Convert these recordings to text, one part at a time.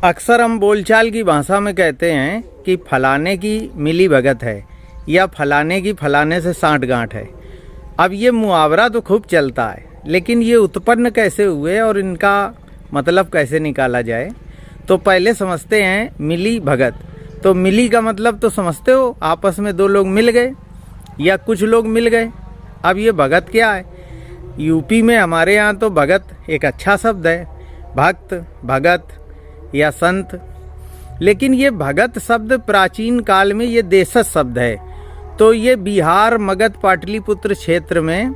अक्सर हम बोलचाल की भाषा में कहते हैं कि फलाने की मिली भगत है या फलाने की फलाने से सांठ गांठ है। अब ये मुहावरा तो खूब चलता है, लेकिन ये उत्पन्न कैसे हुए और इनका मतलब कैसे निकाला जाए, तो पहले समझते हैं मिली भगत। तो मिली का मतलब तो समझते हो, आपस में दो लोग मिल गए या कुछ लोग मिल गए। अब ये भगत क्या है? यूपी में हमारे यहाँ तो भगत एक अच्छा शब्द है, भक्त, भगत या संत। लेकिन ये भगत शब्द प्राचीन काल में ये देशज शब्द है। तो ये बिहार, मगध, पाटलिपुत्र क्षेत्र में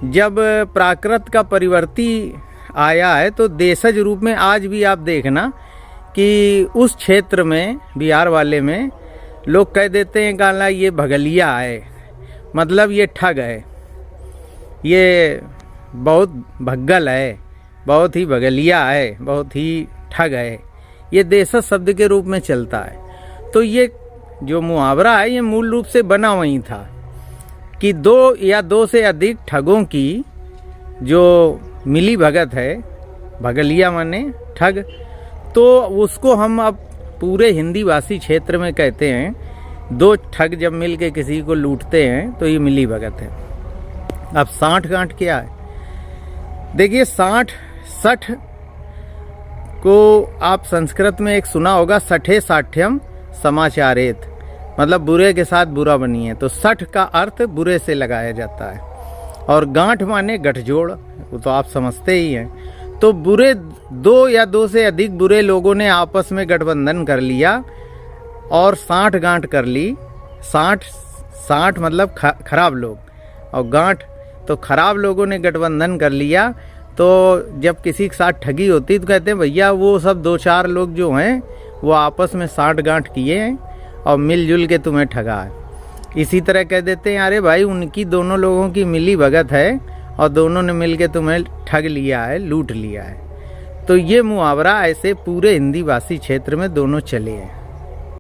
जब प्राकृत का परिवर्ती आया है तो देशज रूप में आज भी आप देखना कि उस क्षेत्र में, बिहार वाले में लोग कह देते हैं काला ये भगलिया है, मतलब ये ठग है, ये बहुत भग्गल है, बहुत ही भगलिया है, बहुत ही ठग है। ये देशज शब्द के रूप में चलता है। तो ये जो मुहावरा है ये मूल रूप से बना वहीं था कि दो या दो से अधिक ठगों की जो मिली भगत है, भगलिया माने ठग, तो उसको हम अब पूरे हिंदी भाषी क्षेत्र में कहते हैं, दो ठग जब मिल के किसी को लूटते हैं तो ये मिली भगत है। अब सांठ गांठ क्या है? देखिए, सांठ, सठ को आप संस्कृत में एक सुना होगा, सठे साठ्यम समाचारेत, मतलब बुरे के साथ बुरा बनिए। तो सठ का अर्थ बुरे से लगाया जाता है और गांठ माने गठजोड़, वो तो आप समझते ही हैं। तो बुरे, दो या दो से अधिक बुरे लोगों ने आपस में गठबंधन कर लिया और सांठ गांठ कर ली। सांठ मतलब खराब लोग, और गांठ तो खराब लोगों ने गठबंधन कर लिया। तो जब किसी के साथ ठगी होती तो कहते हैं भैया वो सब दो चार लोग जो हैं वो आपस में सांठ गांठ किए हैं और मिलजुल के तुम्हें ठगा है। इसी तरह कह देते हैं अरे भाई उनकी दोनों लोगों की मिली भगत है और दोनों ने मिल के तुम्हें ठग लिया है, लूट लिया है। तो ये मुहावरा ऐसे पूरे हिंदी भाषी क्षेत्र में दोनों चले हैं।